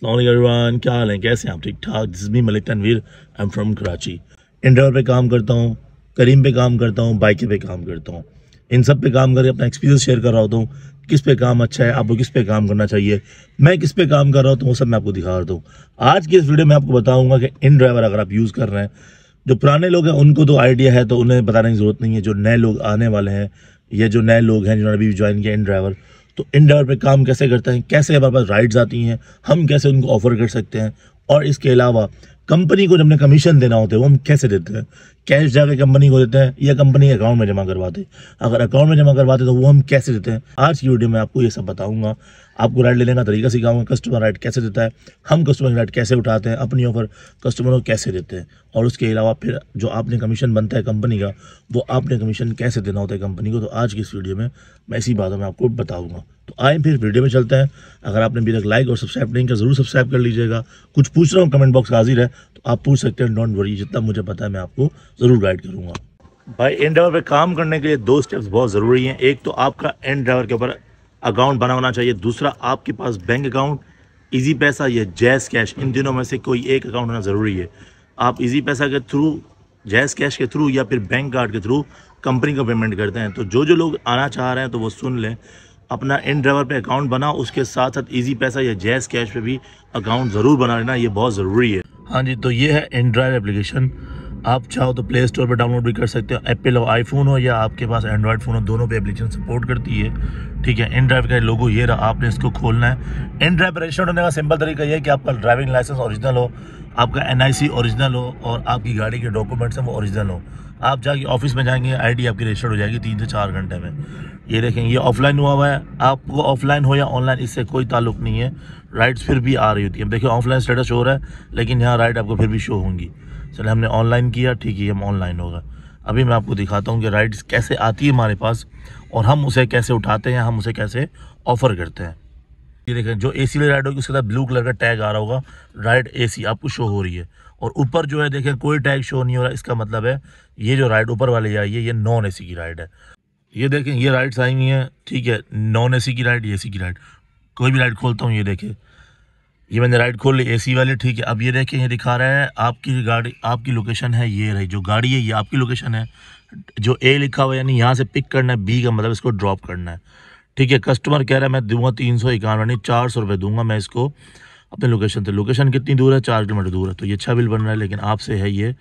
अस्सलाम एवरीवन, क्या हाल है, कैसे हैं आप? ठीक ठाक। This is me Malik Tanveer, I am from Karachi. इन ड्राइवर पे काम करता हूँ, करीम पे काम करता हूँ, बाइक पे काम करता हूँ। इन सब पे काम करके अपना एक्सपीरियंस शेयर कर रहा होता हूँ। किस पे काम अच्छा है, आपको किस पे काम करना चाहिए, मैं किस पे काम कर रहा हूँ, वो सब मैं आपको दिखा रहा हूँ। आज की इस वीडियो में आपको बताऊँगा कि इन ड्राइवर अगर आप यूज़ कर रहे हैं, जो पुराने लोग हैं उनको तो आइडिया है, तो उन्हें बताने की ज़रूरत नहीं है। जो नए लोग आने वाले हैं या जो नए लोग हैं जिन्होंने अभी ज्वाइन किया इन ड्राइवर, तो इन ड्राइवर पे काम कैसे करते हैं, कैसे हमारे पास राइड्स आती हैं, हम कैसे उनको ऑफर कर सकते हैं, और इसके अलावा कंपनी को जब हमने कमीशन देना होता है वो हम कैसे देते हैं, कैश जाकर कंपनी को देते हैं या कंपनी अकाउंट में जमा करवाते हैं, अगर अकाउंट में जमा करवाते तो वो हम कैसे देते हैं। आज की वीडियो में आपको ये सब बताऊंगा, आपको राइड लेने का तरीका सिखाऊंगा, कस्टमर राइड कैसे देता है, हम कस्टमर राइड कैसे उठाते हैं, अपनी ऑफर कस्टमरों को कैसे देते हैं, और उसके अलावा फिर जो आपने कमीशन बनता है कंपनी का, वो आपने कमीशन कैसे देना होता है कंपनी को। तो आज की इस वीडियो में मैं इसी बातों में आपको बताऊंगा। तो आए फिर वीडियो में चलते हैं। अगर आपने अभी तक लाइक और सब्सक्राइब नहीं किया जरूर सब्सक्राइब कर लीजिएगा। कुछ पूछ रहा हूँ, कमेंट बॉक्स हाजिर है, तो आप पूछ सकते हैं, डोंट वरी, जितना मुझे पता है मैं आपको ज़रूर गाइड करूँगा। भाई, इन ड्राइवर पे काम करने के लिए दो स्टेप्स बहुत ज़रूरी हैं। एक तो आपका इन ड्राइवर के ऊपर अकाउंट बना होना चाहिए, दूसरा आपके पास बैंक अकाउंट, इजी पैसा या जैज़ कैश, इन दिनों में से कोई एक अकाउंट होना ज़रूरी है। आप इजी पैसा के थ्रू, जैज़ कैश के थ्रू या फिर बैंक कार्ड के थ्रू कंपनी को पेमेंट करते हैं। तो जो लोग आना चाह रहे हैं तो वो सुन लें, अपना इन ड्राइवर पे अकाउंट बना, उसके साथ साथ इजी पैसा या जैज़ कैश पे भी अकाउंट ज़रूर बना लेना, ये बहुत ज़रूरी है। हाँ जी, तो ये है इन ड्राइव एप्लीकेशन। आप चाहो तो प्ले स्टोर पर डाउनलोड भी कर सकते हो, एप्पल हो, आईफोन हो या आपके पास एंड्रॉयड फ़ोन हो, दोनों पे एप्लीकेशन सपोर्ट करती है। ठीक है, इन ड्राइव का लोगो ये रहा, आपने इसको खोलना है। इन ड्राइव पर रजिस्टर्ड होने का सिंपल तरीका ये है कि आपका ड्राइविंग लाइसेंस ओरिजिनल हो, आपका NIC ओरिजिनल हो और आपकी गाड़ी के डॉक्यूमेंट्स हैं वो ओरिजिनल हो। आप जाके ऑफिस में जाएंगे, ID आपकी रजिस्टर्ड हो जाएगी 3 से 4 घंटे में। ये देखें, ये ऑफलाइन हुआ है। आपको ऑफलाइन हो या ऑनलाइन इससे कोई ताल्लुक नहीं है, राइड्स फिर भी आ रही होती है। देखिए, ऑफलाइन स्टेटस शो हो रहा है लेकिन यहाँ राइड आपको फिर भी शो होंगी। चले, हमने ऑनलाइन किया, ठीक है, हम ऑनलाइन होगा। अभी मैं आपको दिखाता हूँ कि राइड्स कैसे आती है हमारे पास और हम उसे कैसे उठाते हैं, हम उसे कैसे ऑफ़र करते हैं। ये देखें, जो AC वाली राइड होगी उसके साथ ब्लू कलर का टैग आ रहा होगा, राइड AC आपको शो हो रही है। और ऊपर जो है देखें, कोई टैग शो नहीं हो रहा, इसका मतलब है ये जो राइड ऊपर वाली आई है ये नॉन AC की राइड है। ये देखें, ये राइड्स आई हुई हैं, ठीक है, नॉन AC की राइड, AC की राइड। कोई भी राइड खोलता हूँ, ये देखें, ये मैंने राइड खोल ली AC वाली, ठीक है। अब ये देखें, ये दिखा रहा है आपकी गाड़ी, आपकी लोकेशन है, ये रही जो गाड़ी है ये आपकी लोकेशन है। जो A लिखा हुआ है यानी यहाँ से पिक करना है, B का मतलब इसको ड्रॉप करना है। ठीक है, कस्टमर कह रहा है मैं दूंगा 351 नहीं 400 रुपये दूंगा मैं इसको अपने लोकेशन से। लोकेशन कितनी दूर है? 4 किलोमीटर दूर है, तो ये अच्छा बिल बन रहा है, लेकिन आपसे है ये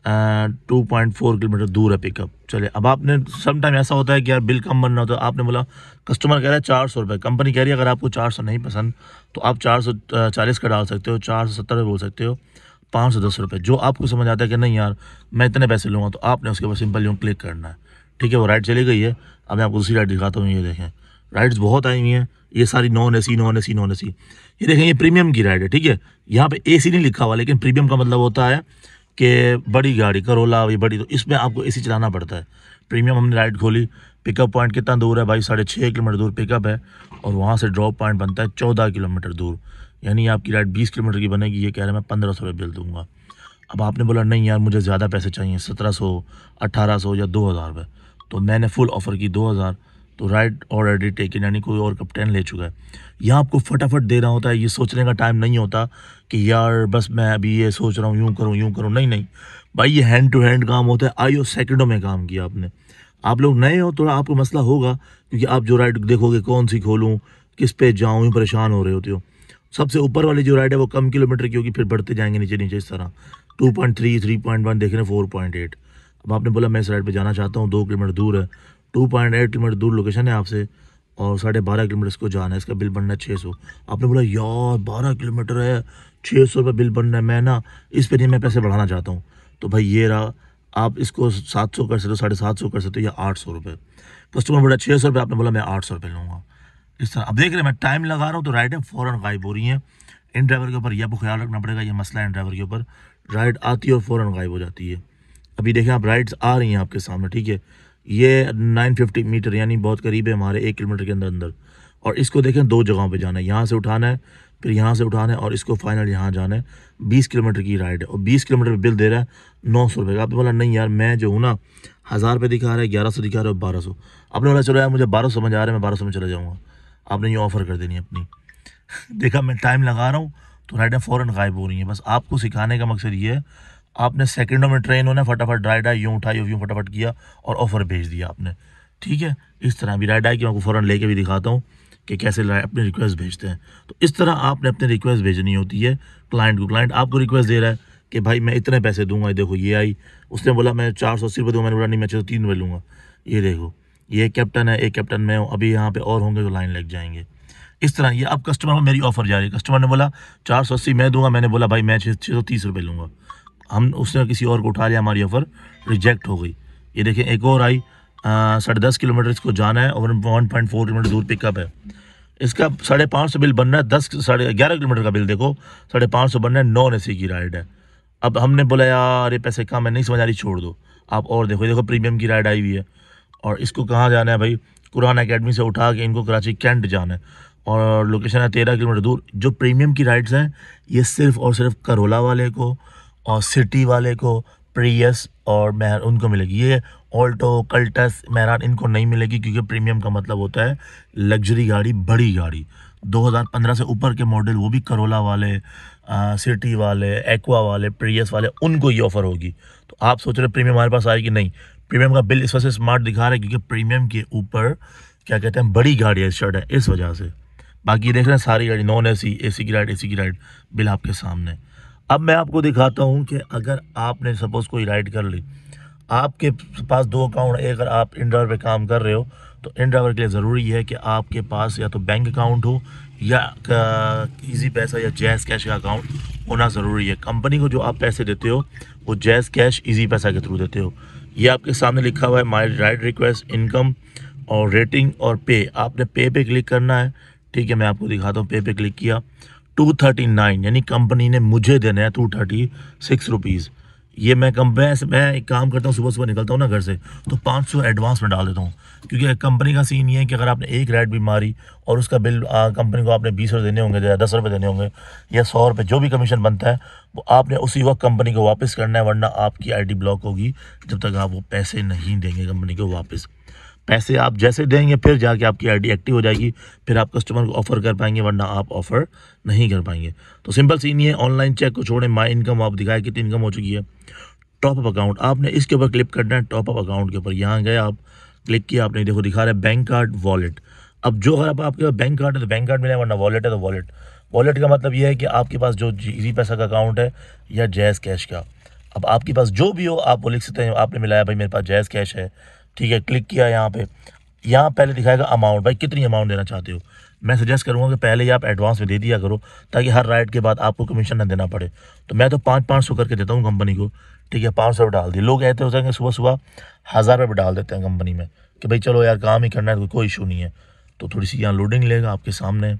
2.4 किलोमीटर दूर है पिकअप। चले, अब आपने सम टाइम ऐसा होता है कि यार बिल कम बनना होता है, आपने बोला, कस्टमर कह रहा है 400 रुपये, कंपनी कह रही है अगर आपको 400 नहीं पसंद तो आप 440 का डाल सकते हो, 470 बोल सकते हो, 510 रुपये, जो आपको समझ आता है कि नहीं यार मैं इतने पैसे लूँगा, तो आपने उसके ऊपर सिंपल यूँ क्लिक करना है। ठीक है, वो राइड चली गई है। अब मैं आपको दूसरी राइड दिखाता हूँ। ये देखें, राइड्स बहुत आई हुई हैं, ये सारी non AC non AC non AC। ये देखें, ये प्रीमियम की राइड है। ठीक है, यहाँ पे AC नहीं लिखा हुआ, लेकिन प्रीमियम का मतलब होता है कि बड़ी गाड़ी, करोला ये बड़ी, तो इसमें आपको AC चलाना पड़ता है। प्रीमियम हमने राइड खोली, पिकअप पॉइंट कितना दूर है भाई? 6.5 किलोमीटर दूर पिकअप है, और वहाँ से ड्रॉप पॉइंट बनता है 14 किलोमीटर दूर, यानी आपकी राइड 20 किलोमीटर की बनेगी। ये कह रहे हैं मैं 1500 रुपये बिल दूंगा। अब आपने बोला नहीं यार मुझे ज़्यादा पैसे चाहिए, 1700, 1800 या 2000 रुपये, तो मैंने फुल ऑफ़र की 2000, तो राइड ऑलरेडी टेकन, यानी कोई और कैप्टन ले चुका है। यहाँ आपको फटाफट देना होता है, ये सोचने का टाइम नहीं होता कि यार बस मैं अभी ये सोच रहा हूँ यूँ करूँ नहीं नहीं भाई, ये हैंड टू हैंड काम होता है। आइयो सेकंडों में काम किया आपने। आप लोग नए हो, थोड़ा आपको मसला होगा, क्योंकि आप जो राइड देखोगे कौन सी खोलूँ, किस पे जाऊँ, यूँ परेशान हो रहे होते हो। सबसे ऊपर वाली जो राइड है वो कम किलोमीटर की होगी, फिर बढ़ते जाएंगे नीचे नीचे इस तरह, 2.3, 3.1 देख रहे हैं, 4.8। अब आपने बोला मैं इस राइड पे जाना चाहता हूँ, 2 किलोमीटर दूर है, 2.8 किलोमीटर दूर लोकेशन है आपसे, और 12.5 किलोमीटर इसको जाना है, इसका बिल बनना है 600। आपने बोला यार 12 किलोमीटर है, 600 रुपये बिल बनना है, मैं ना इस पर नहीं, मैं पैसे बढ़ाना चाहता हूँ। तो भाई ये रहा, आप इसको 700 कर सकते हो, 750 कर सकते हो, या 800 रुपये। कस्टमर बोला 600 रुपये, आपने बोला मैं 800 रुपये लूँगा। इस तरह अब देख रहे हैं मैं टाइम लगा रहा हूँ तो राइडें फ़ौरन गायब हो रही हैं। इन ड्राइवर के ऊपर यह आपको ख्याल रखना पड़ेगा, ये मसला है इन ड्राइवर के ऊपर, राइड आती है और फ़ौरन गायब हो जाती है। अभी देखें आप, राइड्स आ रही हैं आपके सामने, ठीक है, ये 950 मीटर यानी बहुत करीब है हमारे 1 किलोमीटर के अंदर अंदर। और इसको देखें, 2 जगहों पे जाना है, यहाँ से उठाना है, फिर यहाँ से उठाना है, और इसको फाइनल यहाँ जाना है। 20 किलोमीटर की राइड है और 20 किलोमीटर पे बिल दे रहा है 900 रुपये का। आपने बोला नहीं यार मैं जो हूँ ना, 1000 रुपये दिखा रहा है, 1100 दिखा रहा है, 1200। आपने बोला चलो यार मुझे 1200 समझ आ रहा है, मैं 1200 में चला जाऊँगा। आपने ये ऑफ़र कर देनी अपनी। देखा मैं टाइम लगा रहा हूँ तो राइडें फ़ौरन गायब हो रही हैं। बस आपको सिखाने का मकसद ये है, आपने सेकंडों में ट्रेन होना, फटाफट राइड आई, यूँ उठाई, यूँ फटाफट किया और ऑफ़र भेज दिया आपने, ठीक है। इस तरह भी राइड आई कि मैं आपको फ़ौरन लेके भी दिखाता हूँ कि कैसे अपनी रिक्वेस्ट भेजते हैं। तो इस तरह आपने अपनी रिक्वेस्ट भेजनी होती है क्लाइंट को। क्लाइंट आपको रिक्वेस्ट दे रहा है कि भाई मैं इतने पैसे दूंगा, देखो ये आई, उसने बोला मैं 480 रुपये दूँगा, मैंने बोला नहीं मैं 603 रुपये लूँगा, ये देखो ये कैप्टन है, एक कैप्टन मैं हूँ, अभी यहाँ पे और होंगे तो लाइन लग जाएंगे। इस तरह ये अब कस्टमर को मेरी ऑफ़र जा रही है, कस्टमर ने बोला 480 मैं दूंगा, मैंने बोला भाई मैं 630 रुपये लूँगा, हम उसने किसी और को उठा लिया, हमारी ऑफ़र रिजेक्ट हो गई। ये देखें एक और आई, 10.5 किलोमीटर इसको जाना है और 1.4 किलोमीटर दूर पिकअप है, इसका 550 बिल बन रहा है, 11 किलोमीटर का बिल देखो 550 बन रहा है, नॉन AC की राइड है। अब हमने बोला यार ये पैसे कम है, नहीं समझ आ रही, छोड़ दो आप। और देखो प्रीमियम की राइड आई हुई है और इसको कहाँ जाना है भाई, कुरान एकेडमी से उठा के इनको कराची कैंट जाना है और लोकेशन है 13 किलोमीटर दूर। जो प्रीमियम की राइड्स हैं ये सिर्फ और सिर्फ करोला वाले को और सिटी वाले को, प्रियस और मेहर उनको मिलेगी। ये ऑल्टो, कल्टस, मेहरान इनको नहीं मिलेगी, क्योंकि प्रीमियम का मतलब होता है लग्जरी गाड़ी, बड़ी गाड़ी। 2015 से ऊपर के मॉडल, वो भी करोला वाले, सिटी वाले, एक्वा वाले, प्रियस वाले, उनको ये ऑफ़र होगी। तो आप सोच रहे प्रीमियम हमारे पास आएगी, नहीं। प्रीमियम का बिल इस वजह से स्मार्ट दिखा रहा है क्योंकि प्रीमियम के ऊपर क्या कहते हैं, बड़ी गाड़ी है शर्ट है, इस वजह से। बाकी देख रहे हैं सारी गाड़ी नॉन AC, AC की राइड, AC की राइड, बिल आपके सामने। अब मैं आपको दिखाता हूँ कि अगर आपने सपोज़ कोई राइड कर ली, आपके पास 2 अकाउंट, अगर आप इन ड्राइवर पे काम कर रहे हो तो इन ड्राइवर के लिए ज़रूरी है कि आपके पास या तो बैंक अकाउंट हो या इजी पैसा या जैज़ कैश का अकाउंट होना ज़रूरी है। कंपनी को जो आप पैसे देते हो वो जैज़ कैश, इजी पैसा के थ्रू देते हो। ये आपके सामने लिखा हुआ है माई राइड रिक्वेस्ट, इनकम और रेटिंग और पे। आपने पे क्लिक करना है, ठीक है। मैं आपको दिखाता हूँ, पे क्लिक किया, 239 यानी कंपनी ने मुझे देना है 236 रुपीज़। ये मैं एक काम करता हूँ, सुबह निकलता हूँ ना घर से तो 500 एडवांस में डाल देता हूँ, क्योंकि कंपनी का सीन ये है कि अगर आपने एक राइड भी मारी और उसका बिल कंपनी को आपने 20 रुपये देने होंगे या 10 रुपये देने होंगे या 100 रुपये, जो भी कमीशन बनता है वो आपने उसी वक्त कंपनी को वापस करना है, वरना आपकी ID ब्लॉक होगी जब तक आप वो पैसे नहीं देंगे कंपनी को वापस। पैसे आप जैसे देंगे फिर जाके आपकी ID एक्टिव हो जाएगी, फिर आप कस्टमर को ऑफ़र कर पाएंगे, वरना आप ऑफ़र नहीं कर पाएंगे। तो सिंपल सीन ये, ऑनलाइन चेक को छोड़ें, माई इनकम आप दिखाए कितनी इनकम हो चुकी है। टॉप अप अकाउंट, आपने इसके ऊपर क्लिक करना है, टॉप अप अकाउंट के ऊपर। यहाँ गए आप, क्लिक किया आपने, देखो दिखा रहा है बैंक कार्ड, वॉलेट। अब जो अगर आपके पास बैंक कार्ड है तो बैंक कार्ड मिलेगा, वरना वॉलेट है तो वॉलेट। वॉलेट का मतलब ये है कि आपके पास जो इजी पैसा का अकाउंट है या जैज़ कैश का, अब आपके पास जो भी हो आप वो लिख सकते हैं। आपने मिलाया भाई मेरे पास जैज़ कैश है, ठीक है, क्लिक किया यहाँ पे। यहाँ पहले दिखाएगा अमाउंट, भाई कितनी अमाउंट देना चाहते हो। मैं सजेस्ट करूँगा कि पहले ही आप एडवांस में दे दिया करो, ताकि हर राइड के बाद आपको कमीशन ना देना पड़े। तो मैं तो 500 करके देता हूँ कंपनी को, ठीक है, 500 डाल दिए। लोग ऐसे हो जाएंगे सुबह 1000 रुपये डाल देते हैं कंपनी में कि भाई चलो यार काम ही करना है, तो कोई इशू नहीं है। तो थोड़ी सी यहाँ लोडिंग लेगा आपके सामने,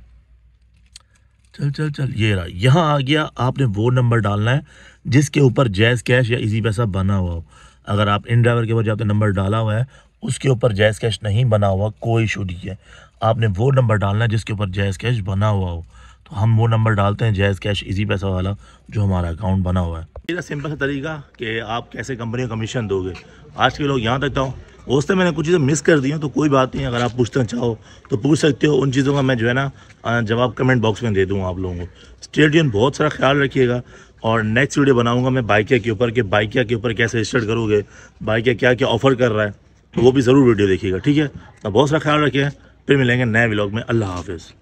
चल ये रहा, यहाँ आ गया। आपने वो नंबर डालना है जिसके ऊपर जैज़ कैश या इजी पैसा बना हुआ हो। अगर आप इन ड्राइवर के ऊपर जो आपने नंबर डाला हुआ है उसके ऊपर जैज़ कैश नहीं बना हुआ, कोई इशू नहीं है। आपने वो नंबर डालना है जिसके ऊपर जैज़ कैश बना हुआ हो। तो हम वो नंबर डालते हैं जैज़ कैश इजी पैसा वाला जो हमारा अकाउंट बना हुआ है। ये सिंपल सा तरीका कि आप कैसे कंपनी को कमीशन दोगे। आज के लोग यहाँ तक था, हो सकता है मैंने कुछ चीज़ें मिस कर दी हैं, तो कोई बात नहीं, अगर आप पूछना चाहो तो पूछ सकते हो। उन चीज़ों का मैं जो है ना जवाब कमेंट बॉक्स में दे दूँगा आप लोगों को। स्टे ट्यून, बहुत सारा ख्याल रखिएगा। और नेक्स्ट वीडियो बनाऊँगा मैं बाइकिया के ऊपर, कि बाइकिया के ऊपर कैसे रजिस्टर करोगे, बाइकिया क्या क्या ऑफ़र कर रहा है, तो वो भी ज़रूर वीडियो देखिएगा, ठीक है। तो बहुत सारा ख्याल रखिए, फिर मिलेंगे नए व्लॉग में। अल्लाह हाफिज़।